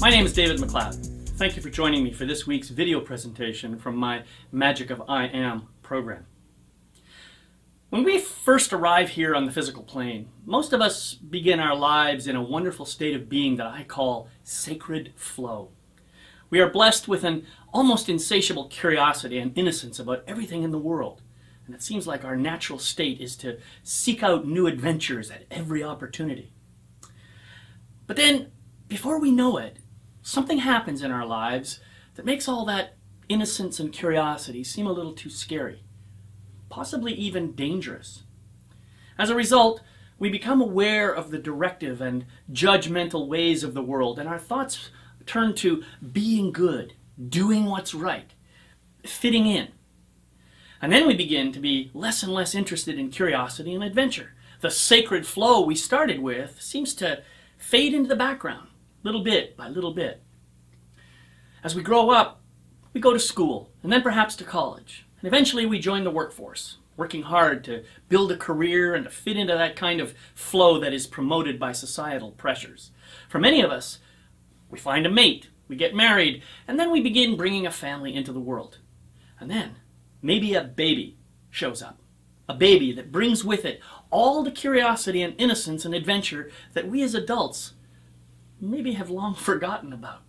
My name is David McLeod. Thank you for joining me for this week's video presentation from my Magic of I Am program. When we first arrive here on the physical plane, most of us begin our lives in a wonderful state of being that I call sacred flow. We are blessed with an almost insatiable curiosity and innocence about everything in the world. And it seems like our natural state is to seek out new adventures at every opportunity. But then, before we know it, something happens in our lives that makes all that innocence and curiosity seem a little too scary, possibly even dangerous. As a result, we become aware of the directive and judgmental ways of the world, and our thoughts turn to being good, doing what's right, fitting in. And then we begin to be less and less interested in curiosity and adventure. The sacred flow we started with seems to fade into the background, little bit by little bit. As we grow up, we go to school, and then perhaps to college. And eventually we join the workforce, working hard to build a career and to fit into that kind of flow that is promoted by societal pressures. For many of us, we find a mate, we get married, and then we begin bringing a family into the world. And then maybe a baby shows up. A baby that brings with it all the curiosity and innocence and adventure that we as adults maybe have long forgotten about.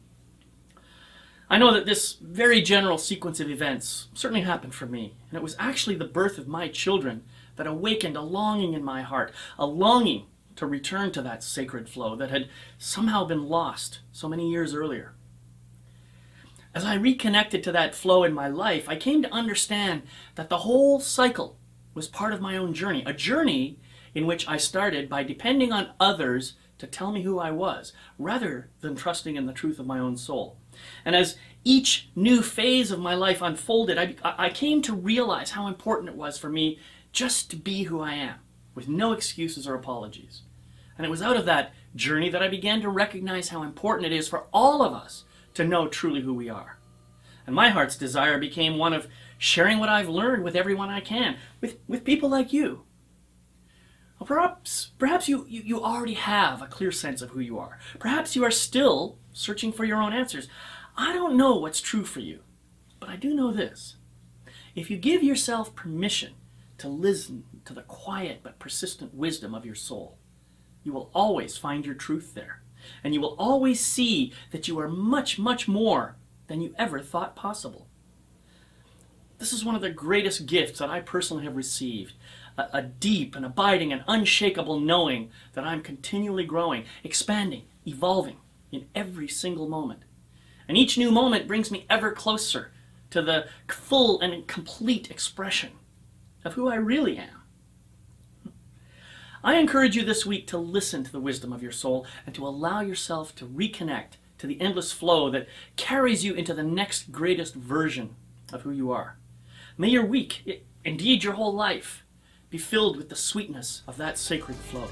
I know that this very general sequence of events certainly happened for me, and it was actually the birth of my children that awakened a longing in my heart, a longing to return to that sacred flow that had somehow been lost so many years earlier. As I reconnected to that flow in my life, I came to understand that the whole cycle was part of my own journey, a journey in which I started by depending on others to tell me who I was, rather than trusting in the truth of my own soul. And as each new phase of my life unfolded, I came to realize how important it was for me just to be who I am, with no excuses or apologies. And it was out of that journey that I began to recognize how important it is for all of us to know truly who we are. And my heart's desire became one of sharing what I've learned with everyone I can, with people like you. Well, perhaps you already have a clear sense of who you are. Perhaps you are still searching for your own answers. I don't know what's true for you, but I do know this. If you give yourself permission to listen to the quiet but persistent wisdom of your soul, you will always find your truth there. And you will always see that you are much, much more than you ever thought possible. This is one of the greatest gifts that I personally have received. A deep and abiding and unshakable knowing that I'm continually growing, expanding, evolving in every single moment. And each new moment brings me ever closer to the full and complete expression of who I really am. I encourage you this week to listen to the wisdom of your soul and to allow yourself to reconnect to the endless flow that carries you into the next greatest version of who you are. May your week, indeed your whole life, be filled with the sweetness of that sacred flow.